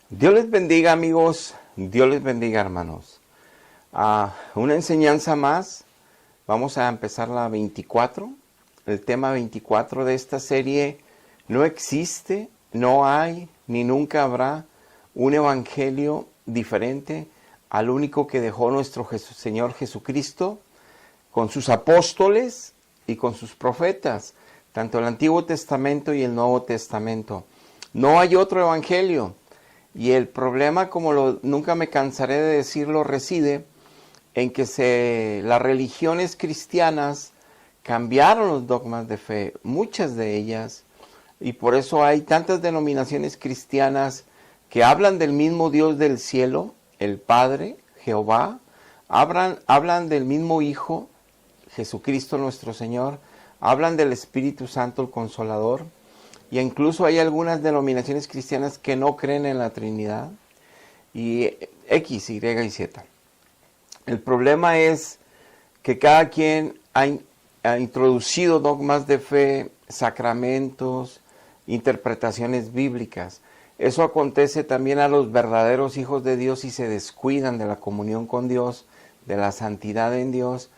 Dios les bendiga, amigos. Dios les bendiga, hermanos. Una enseñanza más. Vamos a empezar la 24. El tema 24 de esta serie: no existe, no hay, ni nunca habrá un evangelio diferente al único que dejó nuestro Señor Jesucristo con sus apóstoles y con sus profetas, tanto el Antiguo Testamento y el Nuevo Testamento. No hay otro evangelio. Y el problema, nunca me cansaré de decirlo, reside en que las religiones cristianas cambiaron los dogmas de fe, muchas de ellas, y por eso hay tantas denominaciones cristianas que hablan del mismo Dios del cielo, el Padre, Jehová, hablan del mismo Hijo, Jesucristo nuestro Señor, hablan del Espíritu Santo, el Consolador, y incluso hay algunas denominaciones cristianas que no creen en la Trinidad, y X, Y y Z. El problema es que cada quien ha introducido dogmas de fe, sacramentos, interpretaciones bíblicas. Eso acontece también a los verdaderos hijos de Dios y se descuidan de la comunión con Dios, de la santidad en Dios.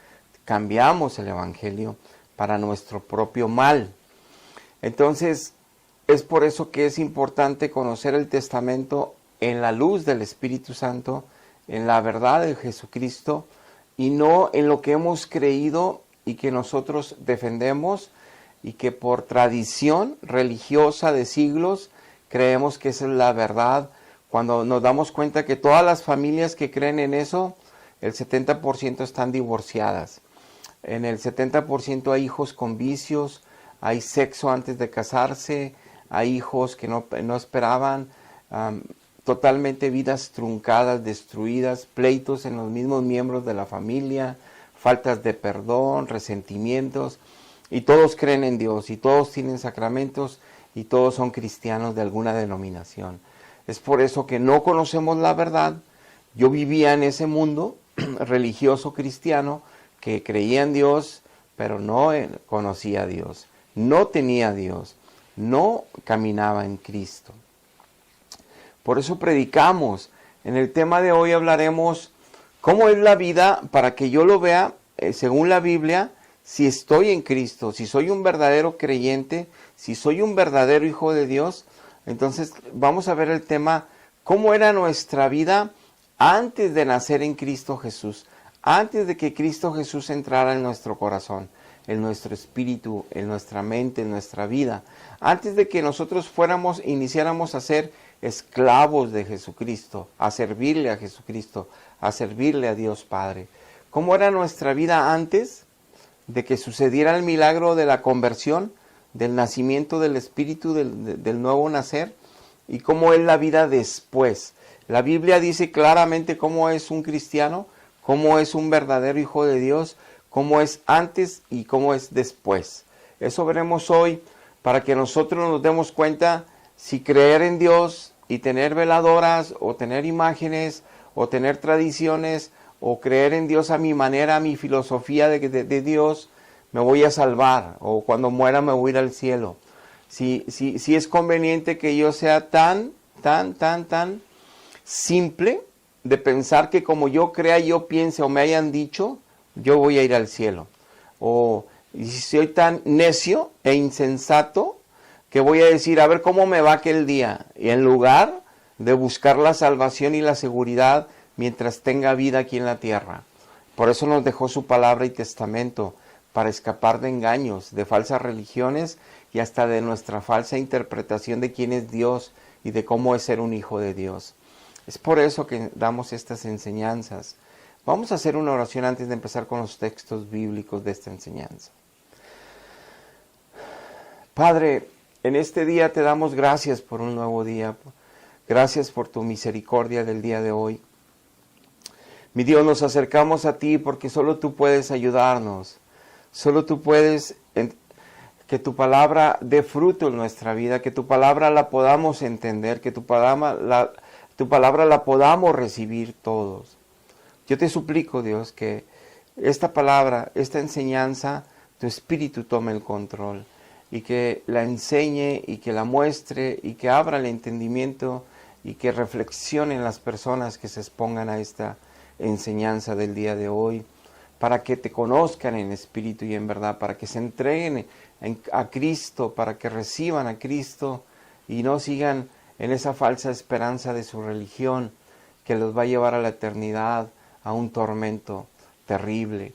Cambiamos el evangelio para nuestro propio mal. Entonces, es por eso que es importante conocer el testamento en la luz del Espíritu Santo, en la verdad de Jesucristo, y no en lo que hemos creído y que nosotros defendemos y que por tradición religiosa de siglos creemos que esa es la verdad, cuando nos damos cuenta que todas las familias que creen en eso, el 70% están divorciadas. En el 70% hay hijos con vicios, hay sexo antes de casarse, hay hijos que no esperaban, totalmente vidas truncadas, destruidas, pleitos en los mismos miembros de la familia, faltas de perdón, resentimientos, y todos creen en Dios, y todos tienen sacramentos, y todos son cristianos de alguna denominación. Es por eso que no conocemos la verdad. Yo vivía en ese mundo religioso cristiano que creía en Dios, pero no conocía a Dios, no tenía a Dios, no caminaba en Cristo. Por eso predicamos. En el tema de hoy hablaremos cómo es la vida para que yo lo vea según la Biblia, si estoy en Cristo, si soy un verdadero creyente, si soy un verdadero hijo de Dios. Entonces vamos a ver el tema, cómo era nuestra vida antes de nacer en Cristo Jesús, antes de que Cristo Jesús entrara en nuestro corazón, en nuestro espíritu, en nuestra mente, en nuestra vida, antes de que nosotros iniciáramos a ser esclavos de Jesucristo, a servirle a Jesucristo, a servirle a Dios Padre. ¿Cómo era nuestra vida antes de que sucediera el milagro de la conversión, del nacimiento del Espíritu, del nuevo nacer? ¿Y cómo es la vida después? La Biblia dice claramente cómo es un cristiano, cómo es un verdadero hijo de Dios, cómo es antes y cómo es después. Eso veremos hoy para que nosotros nos demos cuenta si creer en Dios y tener veladoras o tener imágenes o tener tradiciones o creer en Dios a mi manera, a mi filosofía de Dios, me voy a salvar, o cuando muera me voy a ir al cielo. Si es conveniente que yo sea tan simple de pensar que como yo crea, yo piense o me hayan dicho, yo voy a ir al cielo. O si soy tan necio e insensato que voy a decir, a ver cómo me va aquel día, y en lugar de buscar la salvación y la seguridad mientras tenga vida aquí en la tierra. Por eso nos dejó su palabra y testamento, para escapar de engaños, de falsas religiones y hasta de nuestra falsa interpretación de quién es Dios y de cómo es ser un hijo de Dios. Es por eso que damos estas enseñanzas. Vamos a hacer una oración antes de empezar con los textos bíblicos de esta enseñanza. Padre, en este día te damos gracias por un nuevo día. Gracias por tu misericordia del día de hoy. Mi Dios, nos acercamos a ti porque solo tú puedes ayudarnos. Solo tú puedes que tu palabra dé fruto en nuestra vida, que tu palabra la podamos entender, que tu palabra la podamos recibir todos. Yo te suplico, Dios, que esta palabra, esta enseñanza, tu Espíritu tome el control y que la enseñe y que la muestre y que abra el entendimiento y que reflexionen las personas que se expongan a esta enseñanza del día de hoy, para que te conozcan en espíritu y en verdad, para que se entreguen a Cristo, para que reciban a Cristo y no sigan en esa falsa esperanza de su religión que los va a llevar a la eternidad, a un tormento terrible.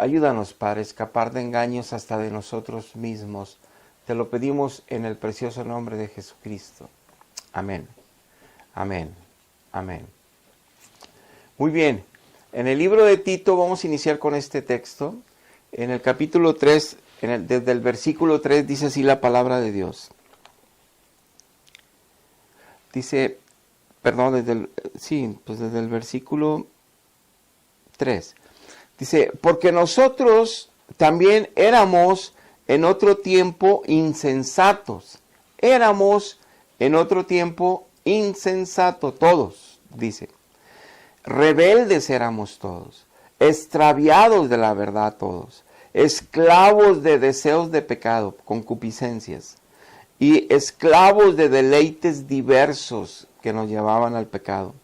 Ayúdanos, Padre, a escapar de engaños hasta de nosotros mismos. Te lo pedimos en el precioso nombre de Jesucristo. Amén. Amén. Amén. Muy bien. En el libro de Tito vamos a iniciar con este texto. En el capítulo 3, desde el versículo 3 dice así la palabra de Dios. Dice, perdón, desde el versículo 3. Dice, porque nosotros también éramos en otro tiempo insensatos. Éramos en otro tiempo insensatos, todos, dice. Rebeldes éramos todos, extraviados de la verdad todos, esclavos de deseos de pecado, concupiscencias, y esclavos de deleites diversos que nos llevaban al pecado,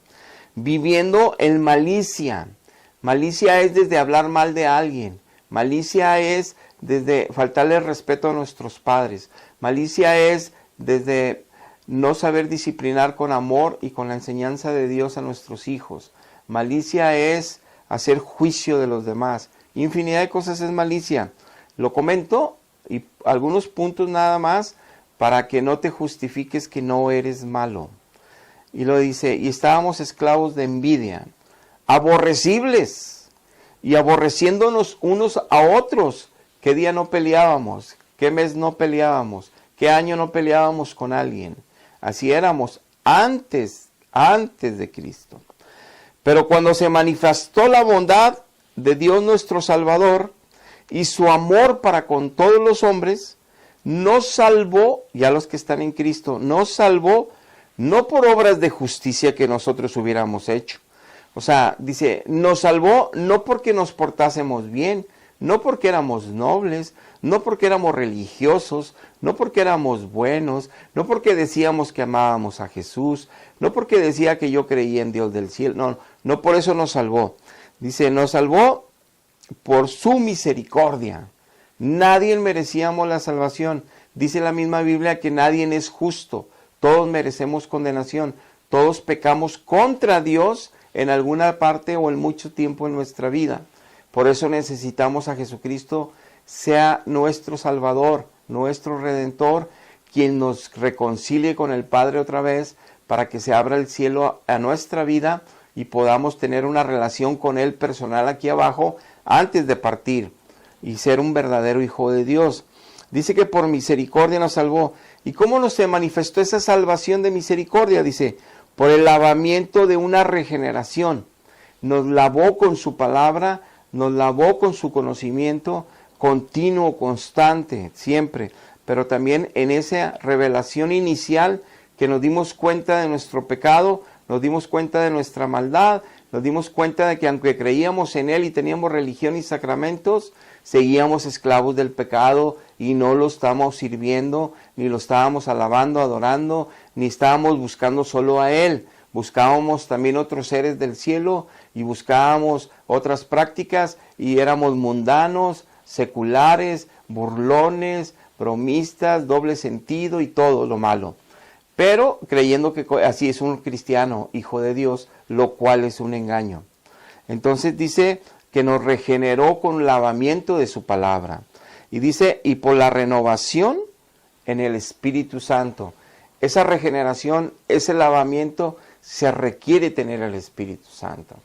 viviendo en malicia. Malicia es desde hablar mal de alguien, malicia es desde faltarle respeto a nuestros padres, malicia es desde no saber disciplinar con amor y con la enseñanza de Dios a nuestros hijos. Malicia es hacer juicio de los demás. Infinidad de cosas es malicia. Lo comento y algunos puntos nada más para que no te justifiques que no eres malo. Y lo dice, y estábamos esclavos de envidia, aborrecibles y aborreciéndonos unos a otros. ¿Qué día no peleábamos? ¿Qué mes no peleábamos? ¿Qué año no peleábamos con alguien? Así éramos antes de Cristo. Pero cuando se manifestó la bondad de Dios nuestro Salvador y su amor para con todos los hombres, nos salvó, ya los que están en Cristo, nos salvó no por obras de justicia que nosotros hubiéramos hecho. O sea, dice, nos salvó no porque nos portásemos bien, no porque éramos nobles, no porque éramos religiosos, no porque éramos buenos, no porque decíamos que amábamos a Jesús, no porque decía que yo creía en Dios del cielo, no por eso nos salvó. Dice, nos salvó por su misericordia. Nadie merecíamos la salvación. Dice la misma Biblia que nadie es justo, todos merecemos condenación, todos pecamos contra Dios en alguna parte o en mucho tiempo en nuestra vida. Por eso necesitamos a Jesucristo, sea nuestro Salvador, nuestro Redentor, quien nos reconcilie con el Padre otra vez, para que se abra el cielo a nuestra vida y podamos tener una relación con Él personal aquí abajo antes de partir y ser un verdadero hijo de Dios. Dice que por misericordia nos salvó. ¿Y cómo nos se manifestó esa salvación de misericordia? Dice, por el lavamiento de una regeneración. Nos lavó con su palabra, nos lavó con su conocimiento continuo, constante, siempre. Pero también en esa revelación inicial que nos dimos cuenta de nuestro pecado, nos dimos cuenta de nuestra maldad, nos dimos cuenta de que aunque creíamos en Él y teníamos religión y sacramentos, seguíamos esclavos del pecado y no lo estábamos sirviendo, ni lo estábamos alabando, adorando, ni estábamos buscando solo a Él. Buscábamos también otros seres del cielo y buscábamos otras prácticas y éramos mundanos, seculares, burlones, bromistas, doble sentido y todo lo malo. Pero creyendo que así es un cristiano, hijo de Dios, lo cual es un engaño. Entonces dice que nos regeneró con lavamiento de su palabra. Y dice, y por la renovación en el Espíritu Santo. Esa regeneración, ese lavamiento, se requiere tener el Espíritu Santo.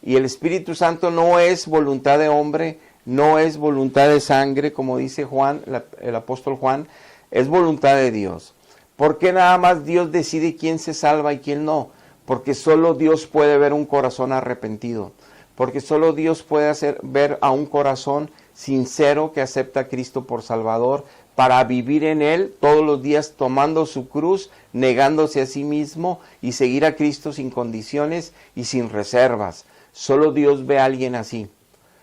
Y el Espíritu Santo no es voluntad de hombre, no es voluntad de sangre, como dice Juan, el apóstol Juan, es voluntad de Dios. ¿Por qué nada más Dios decide quién se salva y quién no? Porque solo Dios puede ver un corazón arrepentido. Porque solo Dios puede hacer ver a un corazón sincero que acepta a Cristo por Salvador para vivir en Él todos los días tomando su cruz, negándose a sí mismo y seguir a Cristo sin condiciones y sin reservas. Solo Dios ve a alguien así.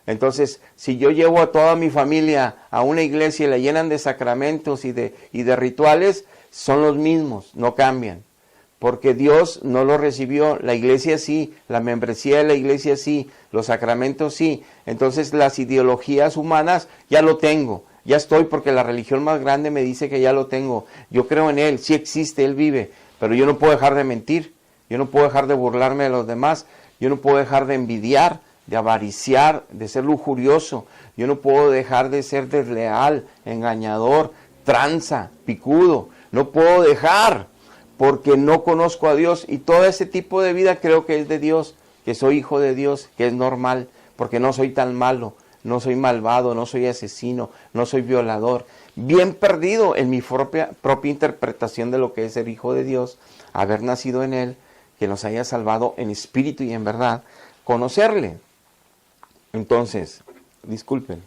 Entonces, si yo llevo a toda mi familia a una iglesia y la llenan de sacramentos y de rituales, son los mismos, no cambian. porque Dios no lo recibió, la iglesia sí, la membresía de la iglesia sí, los sacramentos sí, entonces las ideologías humanas ya lo tengo, ya estoy porque la religión más grande me dice que ya lo tengo, yo creo en Él, sí existe, Él vive, pero yo no puedo dejar de mentir, yo no puedo dejar de burlarme de los demás, yo no puedo dejar de envidiar, de avariciar, de ser lujurioso, yo no puedo dejar de ser desleal, engañador, tranza, picudo, no puedo dejar, porque no conozco a Dios y todo ese tipo de vida creo que es de Dios, que soy hijo de Dios, que es normal, porque no soy tan malo, no soy malvado, no soy asesino, no soy violador, bien perdido en mi propia interpretación de lo que es ser hijo de Dios, haber nacido en Él, que nos haya salvado en espíritu y en verdad, conocerle. Entonces, disculpen.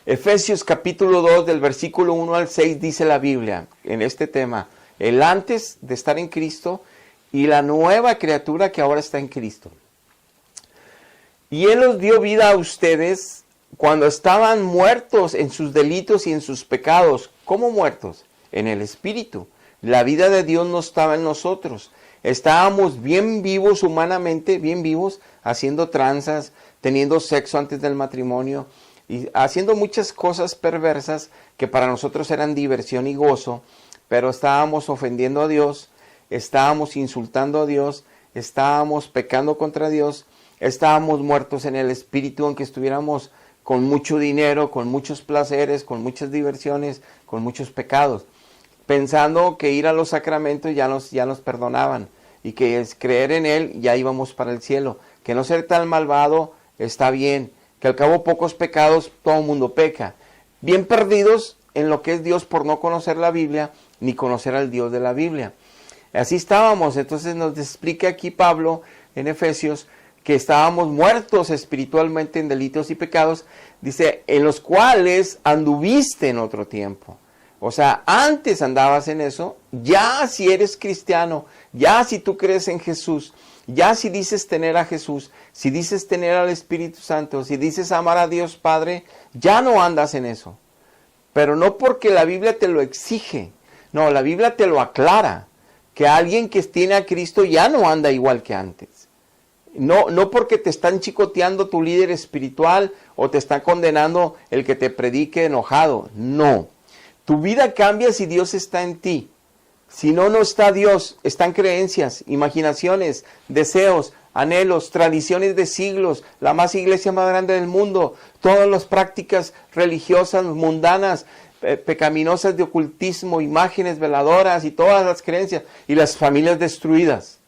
Efesios capítulo 2 del versículo 1 al 6 dice la Biblia en este tema, el antes de estar en Cristo y la nueva criatura que ahora está en Cristo. Y Él os dio vida a ustedes cuando estaban muertos en sus delitos y en sus pecados. ¿Cómo muertos? En el Espíritu. La vida de Dios no estaba en nosotros. Estábamos bien vivos humanamente, bien vivos, haciendo tranzas, teniendo sexo antes del matrimonio, y haciendo muchas cosas perversas que para nosotros eran diversión y gozo, pero estábamos ofendiendo a Dios, estábamos insultando a Dios, estábamos pecando contra Dios, estábamos muertos en el espíritu, aunque estuviéramos con mucho dinero, con muchos placeres, con muchas diversiones, con muchos pecados, pensando que ir a los sacramentos ya nos perdonaban y que es creer en Él ya íbamos para el cielo, que no ser tan malvado está bien, que al cabo pocos pecados todo el mundo peca, bien perdidos en lo que es Dios por no conocer la Biblia ni conocer al Dios de la Biblia. Así estábamos, entonces nos explica aquí Pablo en Efesios que estábamos muertos espiritualmente en delitos y pecados, dice, en los cuales anduviste en otro tiempo. O sea, antes andabas en eso, ya si eres cristiano, ya si tú crees en Jesús, ya si dices tener a Jesús, si dices tener al Espíritu Santo, si dices amar a Dios Padre, ya no andas en eso. Pero no porque la Biblia te lo exige, no, la Biblia te lo aclara, que alguien que tiene a Cristo ya no anda igual que antes. No porque te están chicoteando tu líder espiritual o te está condenando el que te predique enojado, no. Tu vida cambia si Dios está en ti. Si no, no está Dios, están creencias, imaginaciones, deseos, anhelos, tradiciones de siglos, la iglesia más grande del mundo, todas las prácticas religiosas, mundanas, pecaminosas de ocultismo, imágenes veladoras y todas las creencias, y las familias destruidas,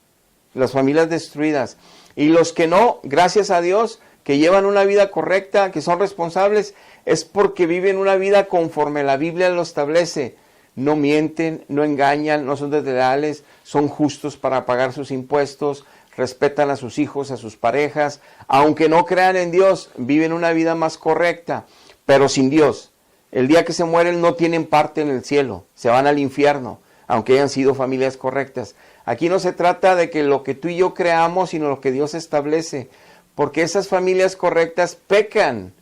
Y los que no, gracias a Dios, que llevan una vida correcta, que son responsables, es porque viven una vida conforme la Biblia lo establece. No mienten, no engañan, no son desleales, son justos para pagar sus impuestos, respetan a sus hijos, a sus parejas, aunque no crean en Dios, viven una vida más correcta, pero sin Dios. El día que se mueren no tienen parte en el cielo, se van al infierno, aunque hayan sido familias correctas. Aquí no se trata de que lo que tú y yo creamos, sino lo que Dios establece, porque esas familias correctas pecan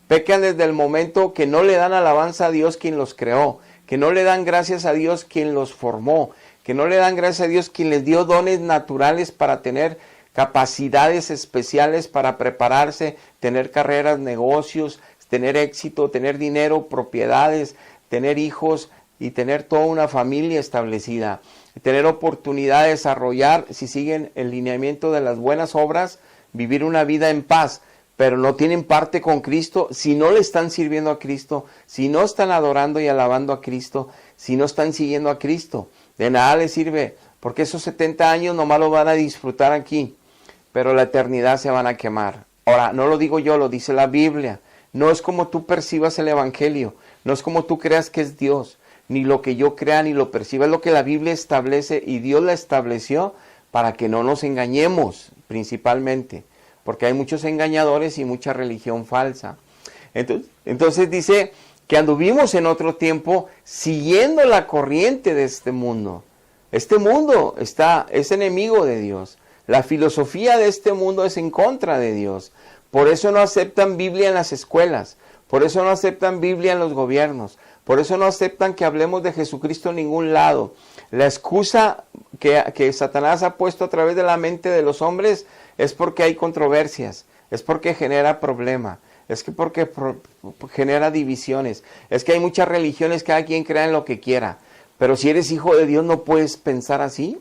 desde el momento que no le dan alabanza a Dios quien los creó, que no le dan gracias a Dios quien los formó, que no le dan gracias a Dios quien les dio dones naturales para tener capacidades especiales para prepararse, tener carreras, negocios, tener éxito, tener dinero, propiedades, tener hijos y tener toda una familia establecida, tener oportunidad de desarrollar, si siguen el lineamiento de las buenas obras, vivir una vida en paz, pero no tienen parte con Cristo, si no le están sirviendo a Cristo, si no están adorando y alabando a Cristo, si no están siguiendo a Cristo, de nada les sirve, porque esos 70 años nomás lo van a disfrutar aquí, pero la eternidad se van a quemar. Ahora, no lo digo yo, lo dice la Biblia, no es como tú percibas el Evangelio, no es como tú creas que es Dios, ni lo que yo crea ni lo perciba, es lo que la Biblia establece y Dios la estableció para que no nos engañemos principalmente, porque hay muchos engañadores y mucha religión falsa. Entonces dice que anduvimos en otro tiempo siguiendo la corriente de este mundo. Este mundo es enemigo de Dios. La filosofía de este mundo es en contra de Dios. Por eso no aceptan Biblia en las escuelas. Por eso no aceptan Biblia en los gobiernos. Por eso no aceptan que hablemos de Jesucristo en ningún lado. La excusa que Satanás ha puesto a través de la mente de los hombres es porque hay controversias, es porque genera problema, es que porque genera divisiones, es que hay muchas religiones, cada quien crea en lo que quiera. Pero si eres hijo de Dios, ¿no puedes pensar así?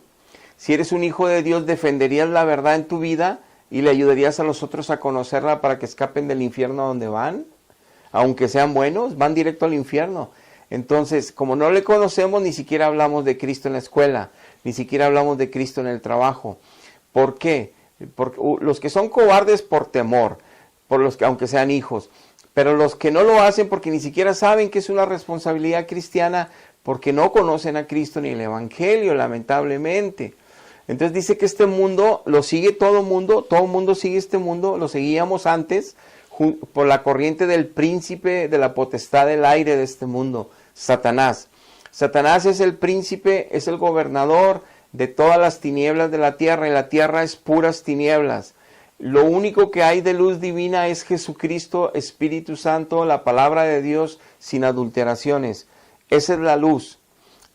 Si eres un hijo de Dios, defenderías la verdad en tu vida y le ayudarías a los otros a conocerla para que escapen del infierno a donde van. Aunque sean buenos, van directo al infierno. Entonces, como no le conocemos, ni siquiera hablamos de Cristo en la escuela, ni siquiera hablamos de Cristo en el trabajo. ¿Por qué? Porque los que son cobardes por temor, por los que, aunque sean hijos, pero los que no lo hacen porque ni siquiera saben que es una responsabilidad cristiana, porque no conocen a Cristo ni el Evangelio, lamentablemente. Entonces dice que este mundo lo sigue todo mundo sigue este mundo, lo seguíamos antes, por la corriente del príncipe de la potestad del aire de este mundo, Satanás. Satanás es el príncipe, es el gobernador de todas las tinieblas de la tierra, y la tierra es puras tinieblas. Lo único que hay de luz divina es Jesucristo, Espíritu Santo, la palabra de Dios sin adulteraciones. Esa es la luz.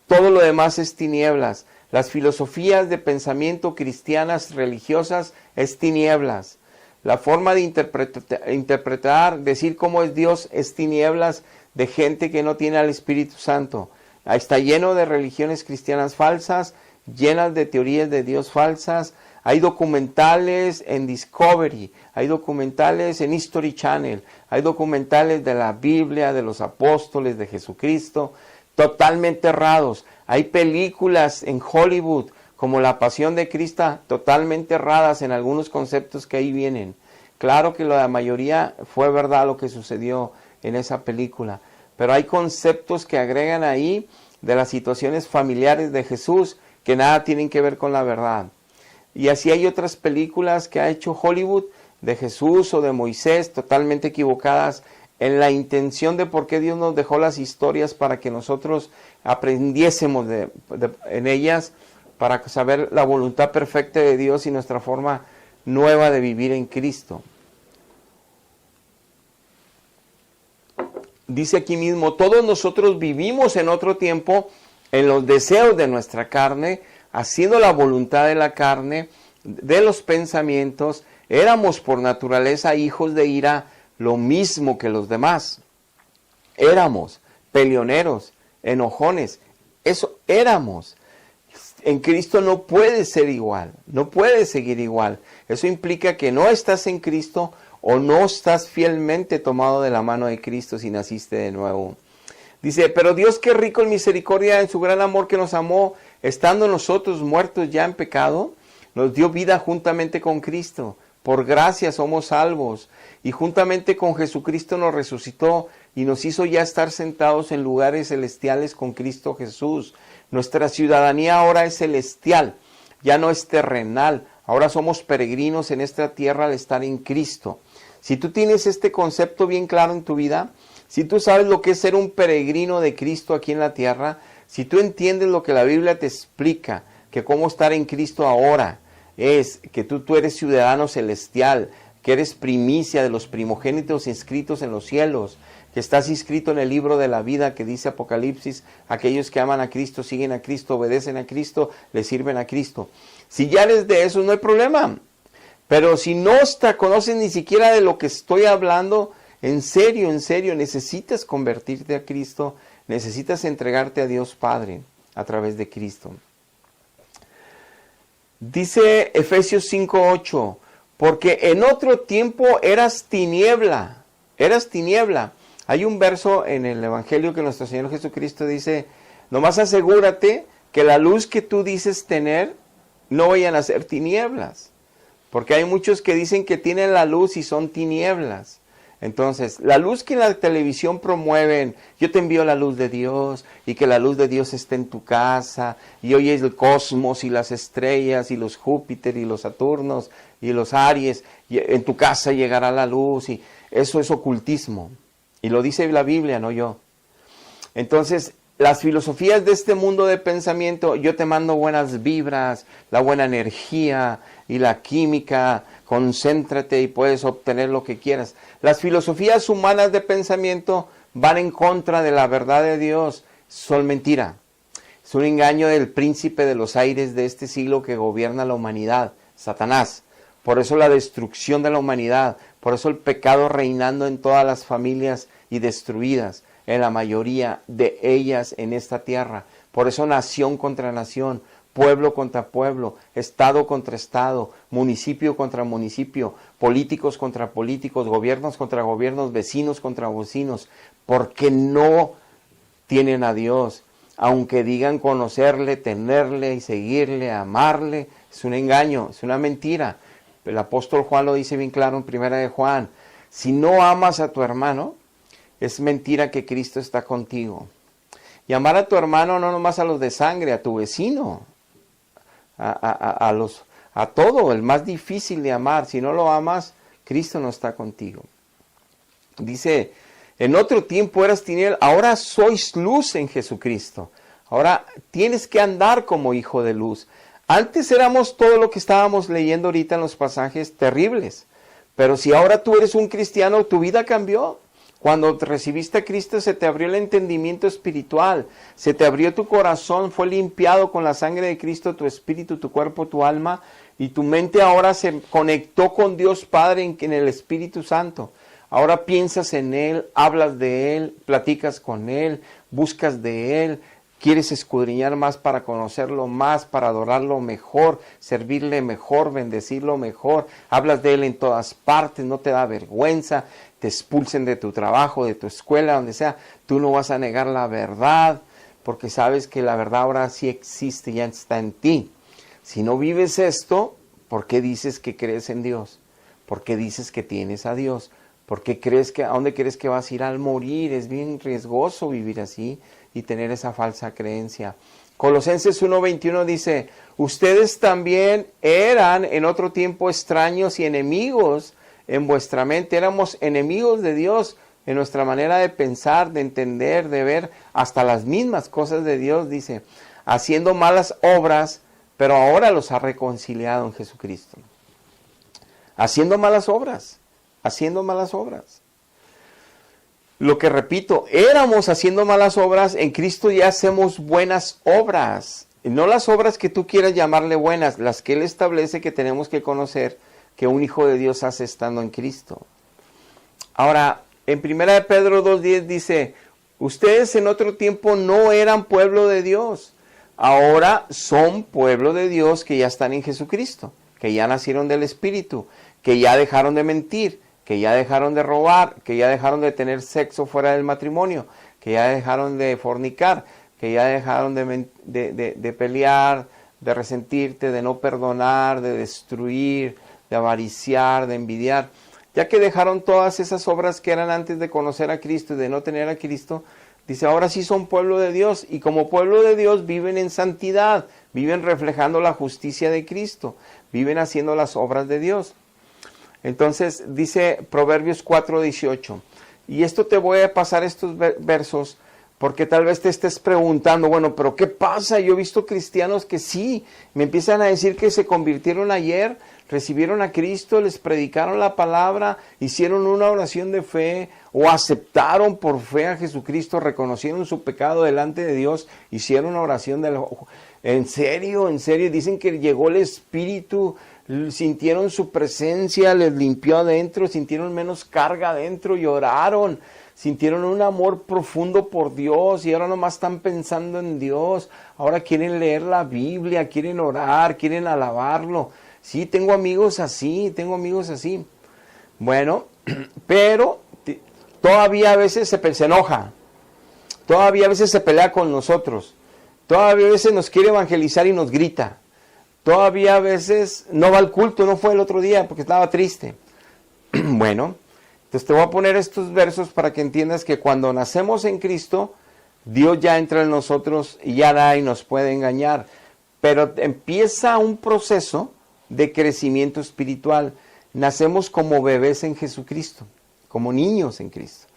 Todo lo demás es tinieblas. Las filosofías de pensamiento cristianas, religiosas, es tinieblas. La forma de interpretar, decir cómo es Dios, es tinieblas de gente que no tiene al Espíritu Santo. Está lleno de religiones cristianas falsas, llenas de teorías de Dios falsas. Hay documentales en Discovery, hay documentales en History Channel, hay documentales de la Biblia, de los apóstoles, de Jesucristo, totalmente errados. Hay películas en Hollywood, como La Pasión de Cristo, totalmente erradas en algunos conceptos que ahí vienen. Claro que la mayoría fue verdad lo que sucedió en esa película, pero hay conceptos que agregan ahí de las situaciones familiares de Jesús que nada tienen que ver con la verdad. Y así hay otras películas que ha hecho Hollywood de Jesús o de Moisés totalmente equivocadas en la intención de por qué Dios nos dejó las historias para que nosotros aprendiésemos en ellas, para saber la voluntad perfecta de Dios y nuestra forma nueva de vivir en Cristo. Dice aquí mismo, todos nosotros vivimos en otro tiempo en los deseos de nuestra carne, haciendo la voluntad de la carne, de los pensamientos. Éramos por naturaleza hijos de ira, lo mismo que los demás. Éramos peleoneros, enojones, eso éramos. En Cristo no puede ser igual, no puede seguir igual. Eso implica que no estás en Cristo o no estás fielmente tomado de la mano de Cristo si naciste de nuevo. Dice, pero Dios, que rico en misericordia, en su gran amor que nos amó, estando nosotros muertos ya en pecado, nos dio vida juntamente con Cristo. Por gracia somos salvos, y juntamente con Jesucristo nos resucitó y nos hizo ya estar sentados en lugares celestiales con Cristo Jesús. Nuestra ciudadanía ahora es celestial, ya no es terrenal. Ahora somos peregrinos en esta tierra al estar en Cristo. Si tú tienes este concepto bien claro en tu vida, si tú sabes lo que es ser un peregrino de Cristo aquí en la tierra, si tú entiendes lo que la Biblia te explica, que cómo estar en Cristo ahora es que tú eres ciudadano celestial, que eres primicia de los primogénitos inscritos en los cielos, que estás inscrito en el libro de la vida que dice Apocalipsis, aquellos que aman a Cristo, siguen a Cristo, obedecen a Cristo, le sirven a Cristo. Si ya eres de eso, no hay problema. Pero si no conoces ni siquiera de lo que estoy hablando, en serio, necesitas convertirte a Cristo, necesitas entregarte a Dios Padre a través de Cristo. Dice Efesios 5:8, porque en otro tiempo eras tiniebla. Hay un verso en el Evangelio que nuestro Señor Jesucristo dice, nomás asegúrate que la luz que tú dices tener no vayan a ser tinieblas. Porque hay muchos que dicen que tienen la luz y son tinieblas. Entonces, la luz que en la televisión promueven, yo te envío la luz de Dios, y que la luz de Dios esté en tu casa, y oyes el cosmos y las estrellas, y los Júpiter, y los Saturnos, y los Aries, y en tu casa llegará la luz, y eso es ocultismo. Y lo dice la Biblia, no yo. Entonces, las filosofías de este mundo de pensamiento, yo te mando buenas vibras, la buena energía y la química, concéntrate y puedes obtener lo que quieras. Las filosofías humanas de pensamiento van en contra de la verdad de Dios, son mentira. Es un engaño del príncipe de los aires de este siglo que gobierna la humanidad, Satanás. Por eso la destrucción de la humanidad, por eso el pecado reinando en todas las familias y destruidas en la mayoría de ellas en esta tierra. Por eso nación contra nación, pueblo contra pueblo, estado contra estado, municipio contra municipio, políticos contra políticos, gobiernos contra gobiernos, vecinos contra vecinos, porque no tienen a Dios. Aunque digan conocerle, tenerle y seguirle, amarle, es un engaño, es una mentira. El apóstol Juan lo dice bien claro en Primera de Juan. Si no amas a tu hermano, es mentira que Cristo está contigo. Y amar a tu hermano no nomás a los de sangre, a tu vecino, a todo, el más difícil de amar. Si no lo amas, Cristo no está contigo. Dice, en otro tiempo eras tinieblas, ahora sois luz en Jesucristo. Ahora tienes que andar como hijo de luz. Antes éramos todo lo que estábamos leyendo ahorita en los pasajes terribles. Pero si ahora tú eres un cristiano, tu vida cambió. Cuando recibiste a Cristo se te abrió el entendimiento espiritual, se te abrió tu corazón, fue limpiado con la sangre de Cristo tu espíritu, tu cuerpo, tu alma, y tu mente ahora se conectó con Dios Padre en el Espíritu Santo. Ahora piensas en Él, hablas de Él, platicas con Él, buscas de Él, quieres escudriñar más para conocerlo más, para adorarlo mejor, servirle mejor, bendecirlo mejor. Hablas de Él en todas partes, no te da vergüenza, te expulsen de tu trabajo, de tu escuela, donde sea. Tú no vas a negar la verdad, porque sabes que la verdad ahora sí existe, ya está en ti. Si no vives esto, ¿por qué dices que crees en Dios? ¿Por qué dices que tienes a Dios? ¿Por qué crees que, a dónde crees que vas a ir al morir? Es bien riesgoso vivir así y tener esa falsa creencia. Colosenses 1:21 dice, ustedes también eran en otro tiempo extraños y enemigos en vuestra mente. Éramos enemigos de Dios en nuestra manera de pensar, de entender, de ver hasta las mismas cosas de Dios, dice, haciendo malas obras, pero ahora los ha reconciliado en Jesucristo. Haciendo malas obras, haciendo malas obras. Lo que repito, éramos haciendo malas obras, en Cristo ya hacemos buenas obras. No las obras que tú quieras llamarle buenas, las que Él establece que tenemos que conocer que un hijo de Dios hace estando en Cristo. Ahora, en 1 Pedro 2:10 dice, ustedes en otro tiempo no eran pueblo de Dios, ahora son pueblo de Dios que ya están en Jesucristo, que ya nacieron del Espíritu, que ya dejaron de mentir, que ya dejaron de robar, que ya dejaron de tener sexo fuera del matrimonio, que ya dejaron de fornicar, que ya dejaron de pelear, de resentirte, de no perdonar, de destruir, de avariciar, de envidiar. Ya que dejaron todas esas obras que eran antes de conocer a Cristo y de no tener a Cristo, dice, ahora sí son pueblo de Dios, y como pueblo de Dios viven en santidad, viven reflejando la justicia de Cristo, viven haciendo las obras de Dios. Entonces dice Proverbios 4:18, y esto te voy a pasar estos versos porque tal vez te estés preguntando, bueno, pero ¿qué pasa? Yo he visto cristianos que sí, me empiezan a decir que se convirtieron ayer, recibieron a Cristo, les predicaron la palabra, hicieron una oración de fe o aceptaron por fe a Jesucristo, reconocieron su pecado delante de Dios, hicieron una oración de en serio, dicen que llegó el Espíritu, sintieron su presencia, les limpió adentro, sintieron menos carga adentro y oraron, sintieron un amor profundo por Dios y ahora nomás están pensando en Dios, ahora quieren leer la Biblia, quieren orar, quieren alabarlo. Sí, tengo amigos así. Bueno, pero todavía a veces se enoja, todavía a veces se pelea con nosotros, todavía a veces nos quiere evangelizar y nos grita. Todavía a veces no va al culto, no fue el otro día porque estaba triste. Bueno, entonces te voy a poner estos versos para que entiendas que cuando nacemos en Cristo, Dios ya entra en nosotros y ya da y nos puede engañar. Pero empieza un proceso de crecimiento espiritual. Nacemos como bebés en Jesucristo, como niños en Cristo.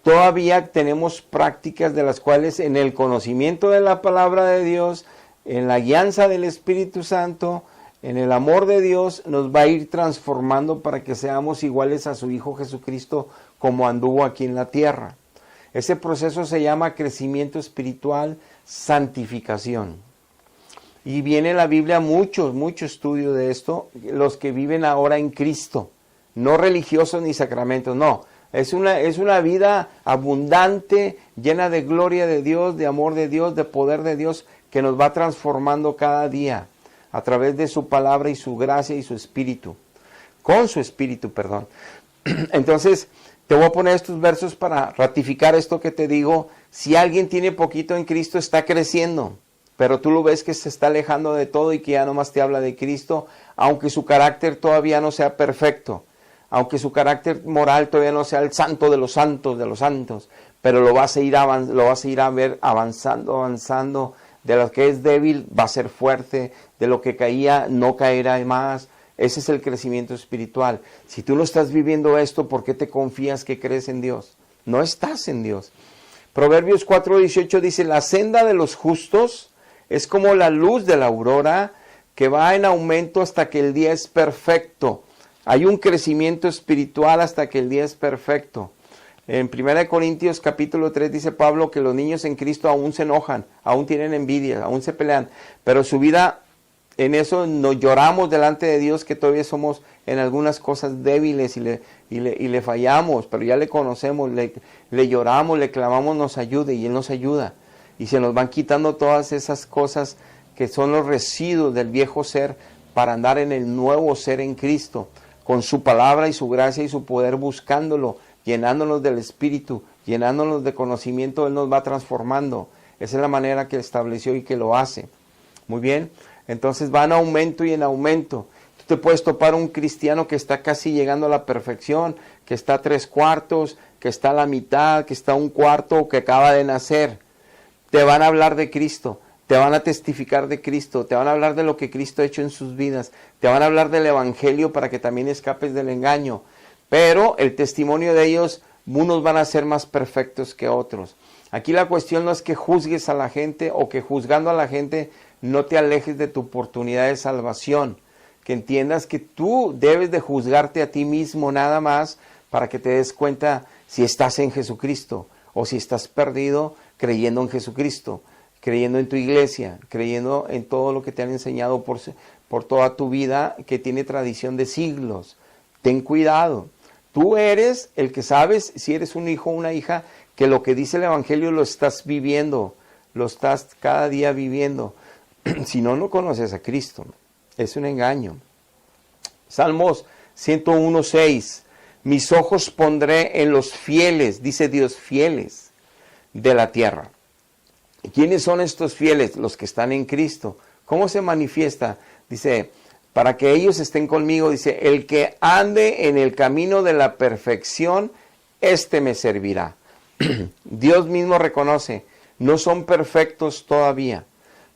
todavía tenemos prácticas de las cuales en el conocimiento de la palabra de Dios, en la guianza del Espíritu Santo, en el amor de Dios, nos va a ir transformando para que seamos iguales a su Hijo Jesucristo como anduvo aquí en la tierra. Ese proceso se llama crecimiento espiritual, santificación. Y viene en la Biblia mucho estudio de esto, los que viven ahora en Cristo, no religiosos ni sacramentos, no. Es una vida abundante, llena de gloria de Dios, de amor de Dios, de poder de Dios, que nos va transformando cada día a través de su palabra y su gracia y su espíritu. Con su espíritu, perdón. Entonces, te voy a poner estos versos para ratificar esto que te digo. Si alguien tiene poquito en Cristo, está creciendo, pero tú lo ves que se está alejando de todo y que ya nomás te habla de Cristo, aunque su carácter todavía no sea perfecto, aunque su carácter moral todavía no sea el santo de los santos, pero lo vas a ir a ver avanzando, de lo que es débil va a ser fuerte, de lo que caía no caerá más. Ese es el crecimiento espiritual. Si tú no estás viviendo esto, ¿por qué te confías que crees en Dios? No estás en Dios. Proverbios 4:18 dice, la senda de los justos es como la luz de la aurora que va en aumento hasta que el día es perfecto. Hay un crecimiento espiritual hasta que el día es perfecto. En 1 Corintios capítulo 3 dice Pablo que los niños en Cristo aún se enojan, aún tienen envidia, aún se pelean, pero su vida, en eso nos lloramos delante de Dios que todavía somos en algunas cosas débiles y le fallamos, pero ya le conocemos, le lloramos, le clamamos, nos ayude y Él nos ayuda. Y se nos van quitando todas esas cosas que son los residuos del viejo ser para andar en el nuevo ser en Cristo, con su palabra y su gracia y su poder buscándolo, llenándonos del Espíritu, llenándonos de conocimiento. Él nos va transformando. Esa es la manera que estableció y que lo hace. Muy bien, entonces va en aumento y en aumento. Tú te puedes topar un cristiano que está casi llegando a la perfección, que está a 3/4, que está a la mitad, que está a 1/4, que acaba de nacer. Te van a hablar de Cristo, te van a testificar de Cristo, te van a hablar de lo que Cristo ha hecho en sus vidas, te van a hablar del Evangelio para que también escapes del engaño. Pero el testimonio de ellos, unos van a ser más perfectos que otros. Aquí la cuestión no es que juzgues a la gente o que juzgando a la gente no te alejes de tu oportunidad de salvación. Que entiendas que tú debes de juzgarte a ti mismo nada más para que te des cuenta si estás en Jesucristo o si estás perdido creyendo en Jesucristo, creyendo en tu iglesia, creyendo en todo lo que te han enseñado por toda tu vida que tiene tradición de siglos. Ten cuidado. Tú eres el que sabes si eres un hijo o una hija que lo que dice el Evangelio lo estás viviendo, lo estás cada día viviendo. Si no, no conoces a Cristo. Es un engaño. Salmos 101:6. Mis ojos pondré en los fieles, dice Dios, fieles de la tierra. ¿Quiénes son estos fieles? Los que están en Cristo. ¿Cómo se manifiesta? Dice, para que ellos estén conmigo, dice, el que ande en el camino de la perfección, éste me servirá. Dios mismo reconoce, no son perfectos todavía,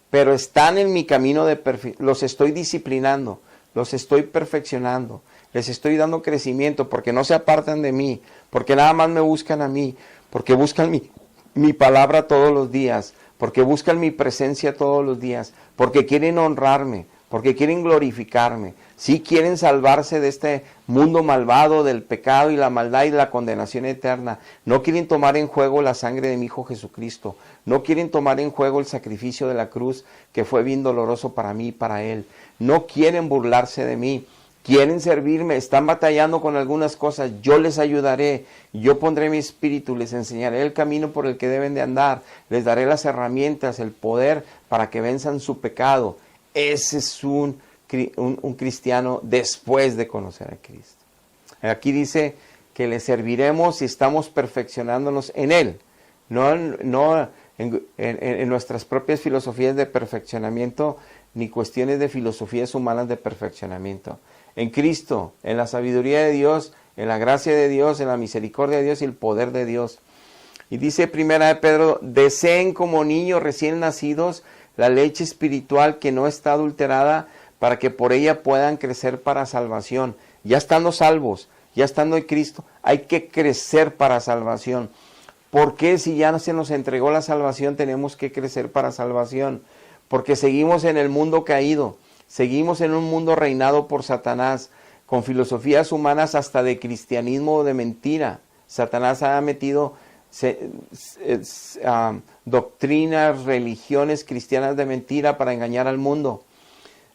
pero están en mi camino de perfección. Los estoy disciplinando, los estoy perfeccionando, les estoy dando crecimiento porque no se apartan de mí, porque nada más me buscan a mí, porque buscan mi palabra todos los días, porque buscan mi presencia todos los días, porque quieren honrarme, porque quieren glorificarme, sí quieren salvarse de este mundo malvado, del pecado y la maldad y la condenación eterna. No quieren tomar en juego la sangre de mi Hijo Jesucristo, no quieren tomar en juego el sacrificio de la cruz que fue bien doloroso para mí y para Él. No quieren burlarse de mí, quieren servirme, están batallando con algunas cosas, yo les ayudaré, yo pondré mi espíritu, les enseñaré el camino por el que deben de andar, les daré las herramientas, el poder para que venzan su pecado. Ese es un cristiano después de conocer a Cristo. Aquí dice que le serviremos y estamos perfeccionándonos en Él, no en nuestras propias filosofías de perfeccionamiento, ni cuestiones de filosofías humanas de perfeccionamiento. En Cristo, en la sabiduría de Dios, en la gracia de Dios, en la misericordia de Dios y el poder de Dios. Y dice 1 Pedro, deseen como niños recién nacidos la leche espiritual que no está adulterada, para que por ella puedan crecer para salvación. Ya estando salvos, ya estando en Cristo, hay que crecer para salvación. ¿Por qué si ya se nos entregó la salvación tenemos que crecer para salvación? Porque seguimos en el mundo caído, seguimos en un mundo reinado por Satanás, con filosofías humanas hasta de cristianismo o de mentira. Satanás ha metido doctrinas, religiones cristianas de mentira para engañar al mundo.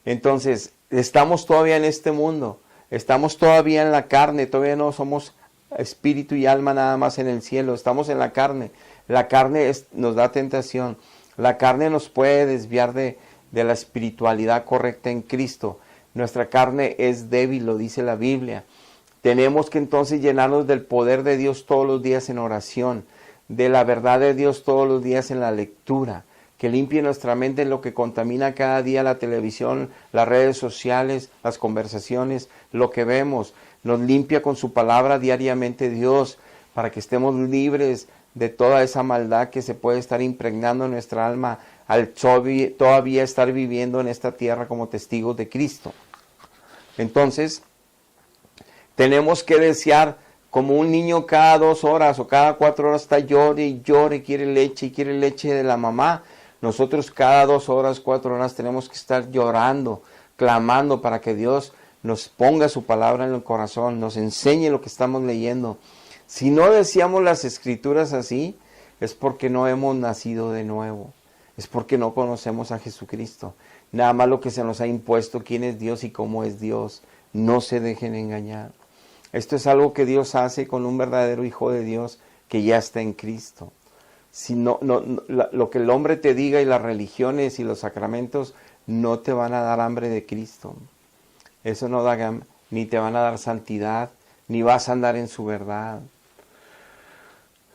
Entonces, estamos todavía en este mundo, estamos todavía en la carne, todavía no somos espíritu y alma nada más en el cielo, estamos en la carne. La carne nos da tentación, la carne nos puede desviar de la espiritualidad correcta en Cristo. Nuestra carne es débil, lo dice la Biblia. Tenemos que entonces llenarnos del poder de Dios todos los días en oración, de la verdad de Dios todos los días en la lectura, que limpie nuestra mente en lo que contamina cada día la televisión, las redes sociales, las conversaciones, lo que vemos. Nos limpia con su palabra diariamente Dios, para que estemos libres de toda esa maldad que se puede estar impregnando en nuestra alma al todavía estar viviendo en esta tierra como testigos de Cristo. Entonces, tenemos que desear, como un niño cada 2 horas o cada 4 horas está llore y llore, quiere leche de la mamá. Nosotros cada 2 horas, 4 horas tenemos que estar llorando, clamando para que Dios nos ponga su palabra en el corazón, nos enseñe lo que estamos leyendo. Si no deseamos las escrituras así, es porque no hemos nacido de nuevo. Es porque no conocemos a Jesucristo. Nada más lo que se nos ha impuesto, quién es Dios y cómo es Dios. No se dejen engañar. Esto es algo que Dios hace con un verdadero hijo de Dios que ya está en Cristo. Si lo que el hombre te diga y las religiones y los sacramentos no te van a dar hambre de Cristo. Eso no da, ni te van a dar santidad, ni vas a andar en su verdad.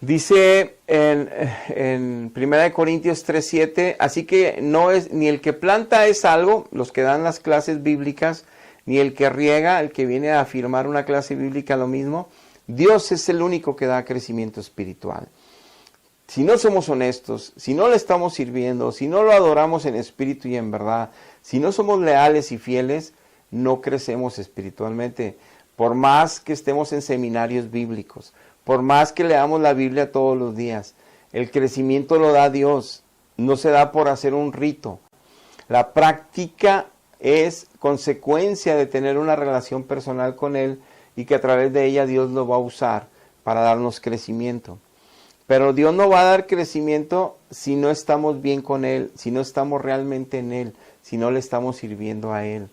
Dice en 1 Corintios 3:7, así que no es ni el que planta es algo, los que dan las clases bíblicas, ni el que riega, el que viene a afirmar una clase bíblica, lo mismo. Dios es el único que da crecimiento espiritual. Si no somos honestos, si no le estamos sirviendo, si no lo adoramos en espíritu y en verdad, si no somos leales y fieles, no crecemos espiritualmente. Por más que estemos en seminarios bíblicos, por más que leamos la Biblia todos los días, el crecimiento lo da Dios, no se da por hacer un rito. La práctica es consecuencia de tener una relación personal con Él y que a través de ella Dios lo va a usar para darnos crecimiento. Pero Dios no va a dar crecimiento si no estamos bien con Él, si no estamos realmente en Él, si no le estamos sirviendo a Él.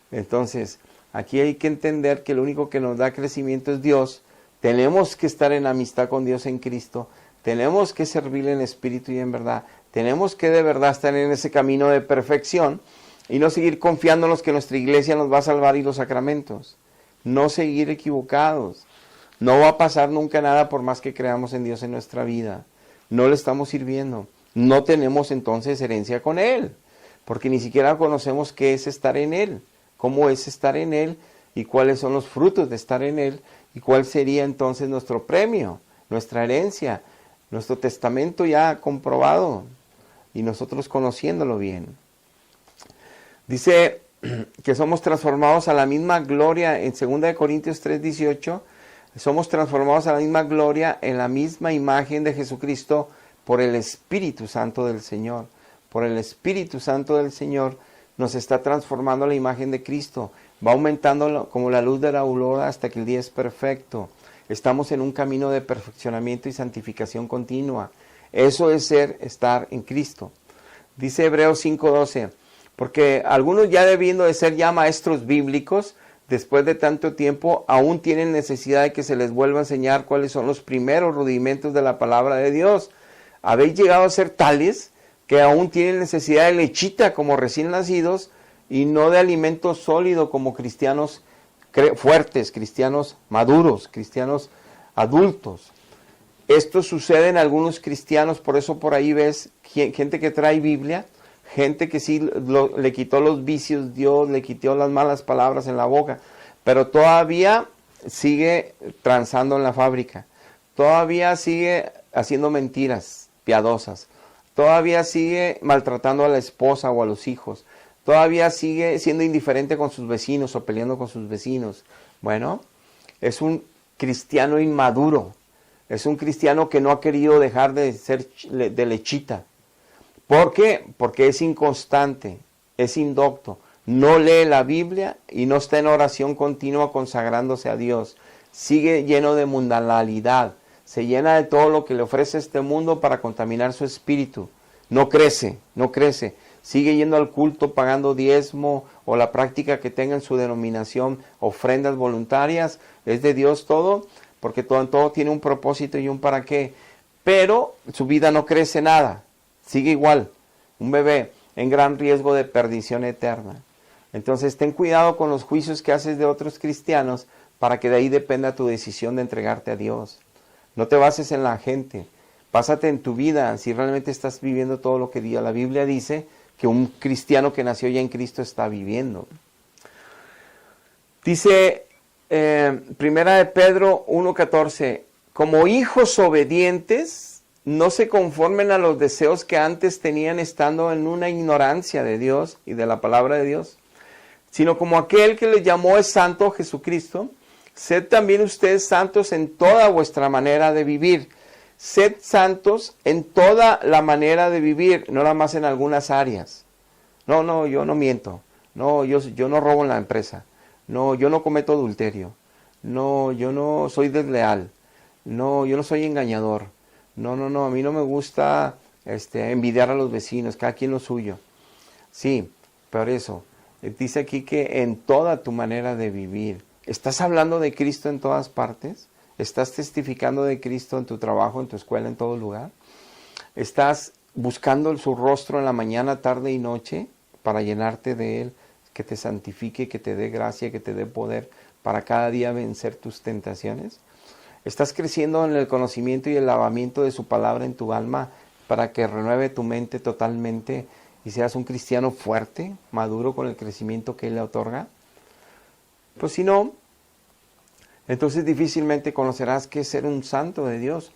Entonces, aquí hay que entender que el único que nos da crecimiento es Dios. Tenemos que estar en amistad con Dios en Cristo, tenemos que servirle en espíritu y en verdad, tenemos que de verdad estar en ese camino de perfección y no seguir confiándonos que nuestra iglesia nos va a salvar y los sacramentos. No seguir equivocados. No va a pasar nunca nada por más que creamos en Dios en nuestra vida. No le estamos sirviendo. No tenemos entonces herencia con Él, porque ni siquiera conocemos qué es estar en Él, cómo es estar en Él y cuáles son los frutos de estar en Él y cuál sería entonces nuestro premio, nuestra herencia, nuestro testamento ya comprobado y nosotros conociéndolo bien. Dice que somos transformados a la misma gloria en 2 Corintios 3:18. Somos transformados a la misma gloria en la misma imagen de Jesucristo por el Espíritu Santo del Señor. Por el Espíritu Santo del Señor nos está transformando la imagen de Cristo. Va aumentando como la luz de la aurora hasta que el día es perfecto. Estamos en un camino de perfeccionamiento y santificación continua. Eso es estar en Cristo. Dice Hebreos 5:12, porque algunos ya debiendo de ser ya maestros bíblicos, después de tanto tiempo, aún tienen necesidad de que se les vuelva a enseñar cuáles son los primeros rudimentos de la palabra de Dios. Habéis llegado a ser tales que aún tienen necesidad de lechita como recién nacidos y no de alimento sólido como cristianos fuertes, cristianos maduros, cristianos adultos. Esto sucede en algunos cristianos, por eso por ahí ves gente que trae Biblia, gente que sí le quitó los vicios Dios, le quitó las malas palabras en la boca, pero todavía sigue transando en la fábrica, todavía sigue haciendo mentiras piadosas, todavía sigue maltratando a la esposa o a los hijos, todavía sigue siendo indiferente con sus vecinos o peleando con sus vecinos. Bueno, es un cristiano inmaduro, Es un cristiano que no ha querido dejar de ser de lechita. ¿Por qué? Porque es inconstante, es indocto, no lee la Biblia y no está en oración continua consagrándose a Dios. Sigue lleno de mundanalidad, se llena de todo lo que le ofrece este mundo para contaminar su espíritu. No crece, no crece. Sigue yendo al culto, pagando diezmo o la práctica que tenga en su denominación, ofrendas voluntarias. Es de Dios todo, porque todo tiene un propósito y un para qué. Pero su vida no crece nada. Sigue igual, un bebé en gran riesgo de perdición eterna. Entonces ten cuidado con los juicios que haces de otros cristianos para que de ahí dependa tu decisión de entregarte a Dios. No te bases en la gente, básate en tu vida, si realmente estás viviendo todo lo que la Biblia dice que un cristiano que nació ya en Cristo está viviendo. Dice Primera de Pedro 1:14, como hijos obedientes, no se conformen a los deseos que antes tenían estando en una ignorancia de Dios y de la palabra de Dios, sino como aquel que les llamó es santo, Jesucristo, sed también ustedes santos en toda vuestra manera de vivir. Sed santos en toda la manera de vivir, no nada más en algunas áreas. No, yo no miento. No, yo no robo en la empresa. No, yo no cometo adulterio. No, yo no soy desleal. No, yo no soy engañador. No, a mí no me gusta envidiar a los vecinos, cada quien lo suyo. Sí, por eso, dice aquí que en toda tu manera de vivir, ¿estás hablando de Cristo en todas partes? ¿Estás testificando de Cristo en tu trabajo, en tu escuela, en todo lugar? ¿Estás buscando su rostro en la mañana, tarde y noche para llenarte de Él, que te santifique, que te dé gracia, que te dé poder para cada día vencer tus tentaciones? ¿Estás creciendo en el conocimiento y el lavamiento de su palabra en tu alma para que renueve tu mente totalmente y seas un cristiano fuerte, maduro con el crecimiento que Él le otorga? Pues si no, entonces difícilmente conocerás qué es ser un santo de Dios.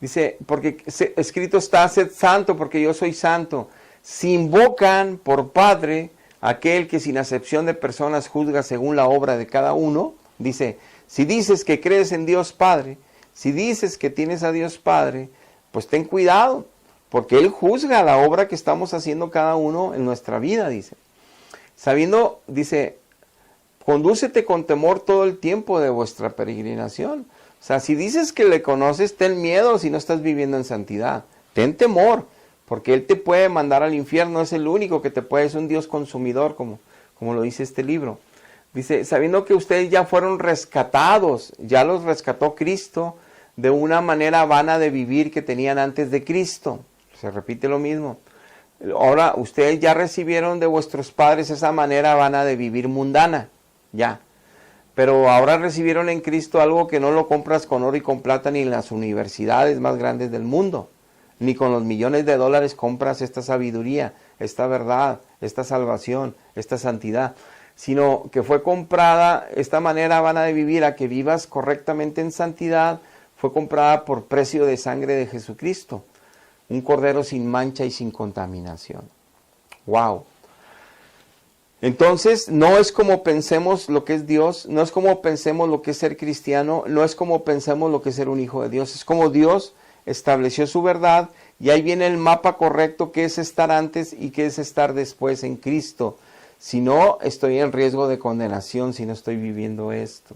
Dice, porque escrito está, sed santo porque yo soy santo. Si invocan por Padre aquel que sin acepción de personas juzga según la obra de cada uno, dice, si dices que crees en Dios Padre, si dices que tienes a Dios Padre, pues ten cuidado, porque Él juzga la obra que estamos haciendo cada uno en nuestra vida, dice. Sabiendo, dice, condúcete con temor todo el tiempo de vuestra peregrinación. O sea, si dices que le conoces, ten miedo si no estás viviendo en santidad. Ten temor, porque Él te puede mandar al infierno, es el único que te puede, es un Dios consumidor, como lo dice este libro. Dice, sabiendo que ustedes ya fueron rescatados, ya los rescató Cristo de una manera vana de vivir que tenían antes de Cristo. Se repite lo mismo. Ahora ustedes ya recibieron de vuestros padres esa manera vana de vivir mundana, ya. Pero ahora recibieron en Cristo algo que no lo compras con oro y con plata ni en las universidades más grandes del mundo, ni con los millones de dólares compras esta sabiduría, esta verdad, esta salvación, esta santidad, sino que fue comprada, esta manera vana de vivir, a que vivas correctamente en santidad, fue comprada por precio de sangre de Jesucristo, un cordero sin mancha y sin contaminación. ¡Wow! Entonces, no es como pensemos lo que es Dios, no es como pensemos lo que es ser cristiano, no es como pensemos lo que es ser un hijo de Dios, es como Dios estableció su verdad y ahí viene el mapa correcto que es estar antes y que es estar después en Cristo. Si no, estoy en riesgo de condenación si no estoy viviendo esto.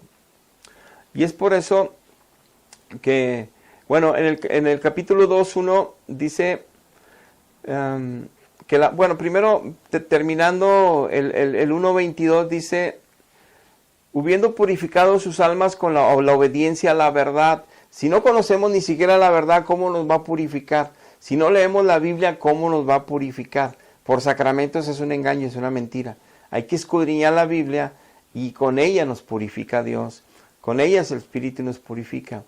Y es por eso que, bueno, en el capítulo 2:1 dice que, primero terminando el 1:22 dice, habiendo purificado sus almas con la obediencia a la verdad. Si no conocemos ni siquiera la verdad, ¿cómo nos va a purificar? Si no leemos la Biblia, ¿cómo nos va a purificar? Por sacramentos es un engaño, es una mentira. Hay que escudriñar la Biblia y con ella nos purifica Dios. Con ella el Espíritu nos purifica.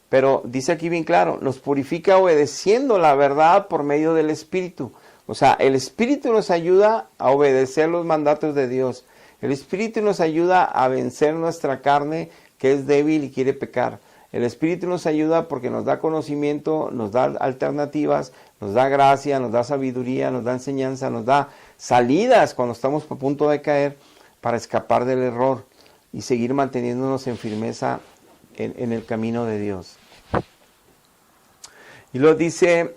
Pero dice aquí bien claro, nos purifica obedeciendo la verdad por medio del Espíritu. O sea, el Espíritu nos ayuda a obedecer los mandatos de Dios. El Espíritu nos ayuda a vencer nuestra carne que es débil y quiere pecar. El Espíritu nos ayuda porque nos da conocimiento, nos da alternativas, nos da gracia, nos da sabiduría, nos da enseñanza, nos da salidas cuando estamos a punto de caer para escapar del error y seguir manteniéndonos en firmeza en el camino de Dios. Y lo dice,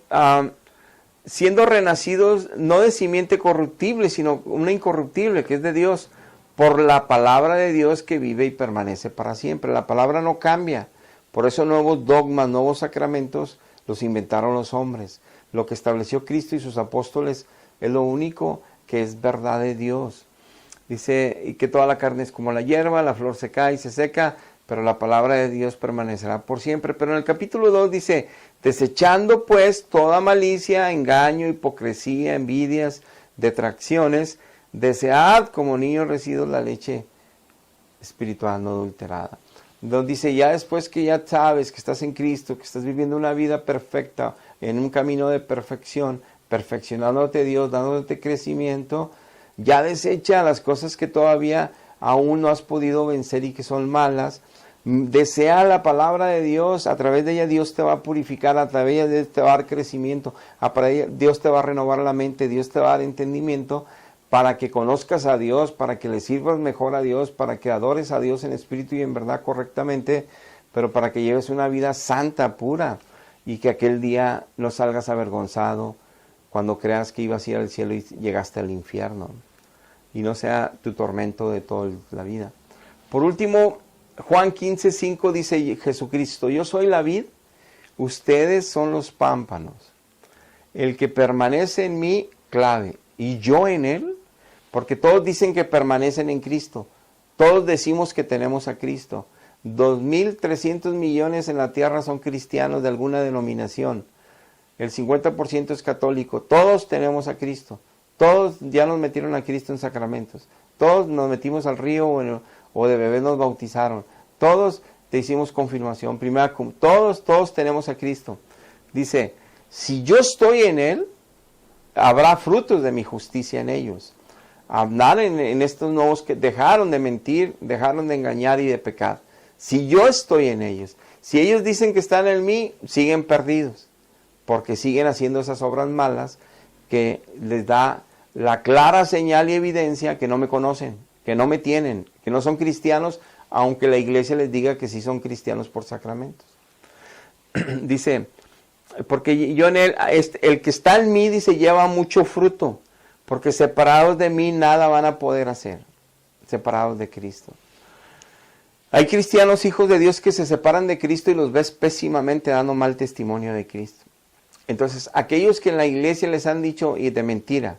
siendo renacidos no de simiente corruptible, sino una incorruptible, que es de Dios, por la palabra de Dios que vive y permanece para siempre. La palabra no cambia. Por eso nuevos dogmas, nuevos sacramentos los inventaron los hombres. Lo que estableció Cristo y sus apóstoles es lo único que es verdad de Dios. Dice, y que toda la carne es como la hierba, la flor se cae y se seca, pero la palabra de Dios permanecerá por siempre. Pero en el capítulo 2 dice, desechando pues toda malicia, engaño, hipocresía, envidias, detracciones, desead como niños recibidos la leche espiritual no adulterada. Donde dice, ya después que ya sabes que estás en Cristo, que estás viviendo una vida perfecta, en un camino de perfección, perfeccionándote Dios, dándote crecimiento, ya desecha las cosas que todavía aún no has podido vencer y que son malas. Desea la palabra de Dios, a través de ella Dios te va a purificar, a través de ella te va a dar crecimiento, Dios te va a renovar la mente, Dios te va a dar entendimiento, para que conozcas a Dios, para que le sirvas mejor a Dios, para que adores a Dios en espíritu y en verdad correctamente, pero para que lleves una vida santa, pura, y que aquel día no salgas avergonzado cuando creas que ibas a ir al cielo y llegaste al infierno, y no sea tu tormento de toda la vida. Por último, Juan 15:5 dice Jesucristo, yo soy la vid, ustedes son los pámpanos. El que permanece en mí, clave, y yo en él, porque todos dicen que permanecen en Cristo. Todos decimos que tenemos a Cristo. 2.300 millones en la tierra son cristianos de alguna denominación. El 50% es católico. Todos tenemos a Cristo. Todos ya nos metieron a Cristo en sacramentos. Todos nos metimos al río o de bebés nos bautizaron. Todos te hicimos confirmación. Todos tenemos a Cristo. Dice, si yo estoy en él, habrá frutos de mi justicia en ellos. Hablar en estos nuevos que dejaron de mentir, dejaron de engañar y de pecar. Si yo estoy en ellos, si ellos dicen que están en mí, siguen perdidos, porque siguen haciendo esas obras malas que les da la clara señal y evidencia que no me conocen, que no me tienen, que no son cristianos, aunque la iglesia les diga que sí son cristianos por sacramentos. Dice, porque yo en él, el que está en mí, dice, lleva mucho fruto, porque separados de mí nada van a poder hacer, separados de Cristo. Hay cristianos hijos de Dios que se separan de Cristo y los ves pésimamente dando mal testimonio de Cristo. Entonces, aquellos que en la iglesia les han dicho, y de mentira,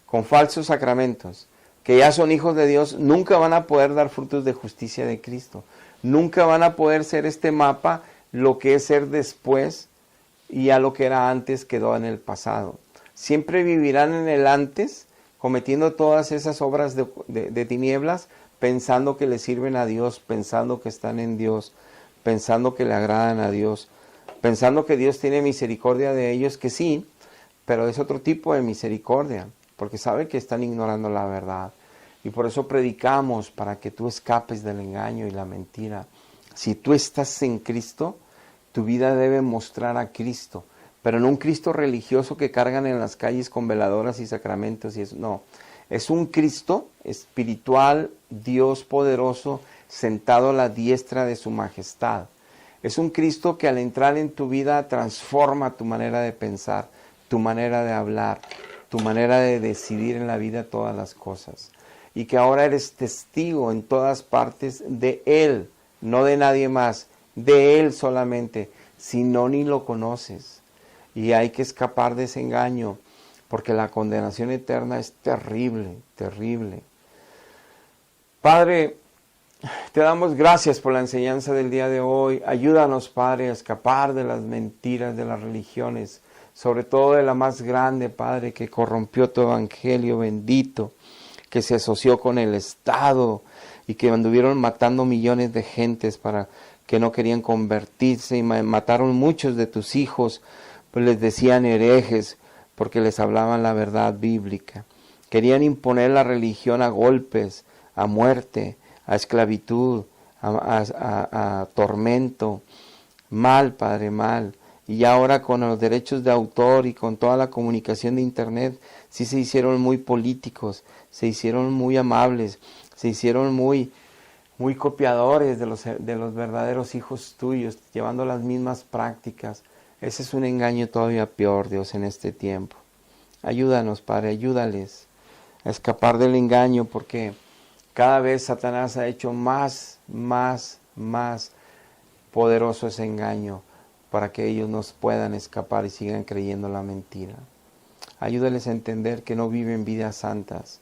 con falsos sacramentos, que ya son hijos de Dios, nunca van a poder dar frutos de justicia de Cristo. Nunca van a poder ser este mapa, lo que es ser después, y ya lo que era antes quedó en el pasado. Siempre vivirán en el antes, cometiendo todas esas obras de tinieblas, pensando que le sirven a Dios, pensando que están en Dios, pensando que le agradan a Dios, pensando que Dios tiene misericordia de ellos, que sí, pero es otro tipo de misericordia, porque sabe que están ignorando la verdad. Y por eso predicamos, para que tú escapes del engaño y la mentira. Si tú estás en Cristo, tu vida debe mostrar a Cristo, pero no un Cristo religioso que cargan en las calles con veladoras y sacramentos y eso. No, es un Cristo espiritual, Dios poderoso, sentado a la diestra de su majestad. Es un Cristo que al entrar en tu vida transforma tu manera de pensar, tu manera de hablar, tu manera de decidir en la vida todas las cosas. Y que ahora eres testigo en todas partes de Él, no de nadie más, de Él solamente, si no ni lo conoces. Y hay que escapar de ese engaño, porque la condenación eterna es terrible, terrible. Padre, te damos gracias por la enseñanza del día de hoy. Ayúdanos, Padre, a escapar de las mentiras de las religiones, sobre todo de la más grande, Padre, que corrompió tu evangelio bendito, que se asoció con el Estado y que anduvieron matando millones de gentes para que no querían convertirse y mataron muchos de tus hijos, pues les decían herejes porque les hablaban la verdad bíblica. Querían imponer la religión a golpes, a muerte, a esclavitud, a tormento. Mal, Padre, mal. Y ahora con los derechos de autor y con toda la comunicación de internet, sí se hicieron muy políticos, se hicieron muy amables, se hicieron muy copiadores de los verdaderos hijos tuyos, llevando las mismas prácticas. Ese es un engaño todavía peor, Dios, en este tiempo. Ayúdanos, Padre, ayúdales a escapar del engaño, porque cada vez Satanás ha hecho más poderoso ese engaño para que ellos nos puedan escapar y sigan creyendo la mentira. Ayúdales a entender que no viven vidas santas,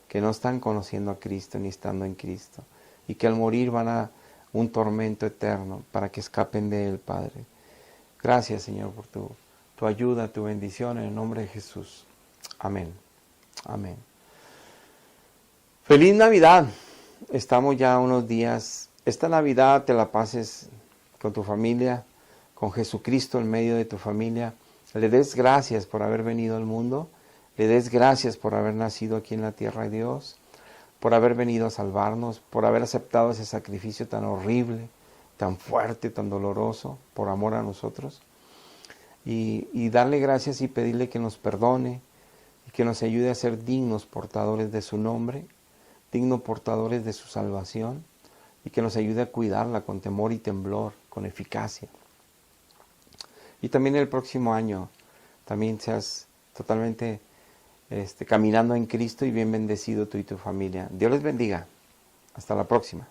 que no están conociendo a Cristo ni estando en Cristo, y que al morir van a un tormento eterno para que escapen de Él, Padre. Gracias, Señor, por tu ayuda, tu bendición, en el nombre de Jesús. Amén. Amén. ¡Feliz Navidad! Estamos ya unos días. Esta Navidad te la pases con tu familia, con Jesucristo en medio de tu familia. Le des gracias por haber venido al mundo. Le des gracias por haber nacido aquí en la tierra de Dios, por haber venido a salvarnos, por haber aceptado ese sacrificio tan horrible, tan fuerte, tan doloroso, por amor a nosotros. Y darle gracias y pedirle que nos perdone y que nos ayude a ser dignos portadores de su nombre, dignos portadores de su salvación, y que nos ayude a cuidarla con temor y temblor, con eficacia. Y también el próximo año también seas totalmente caminando en Cristo y bien bendecido tú y tu familia. Dios les bendiga. Hasta la próxima.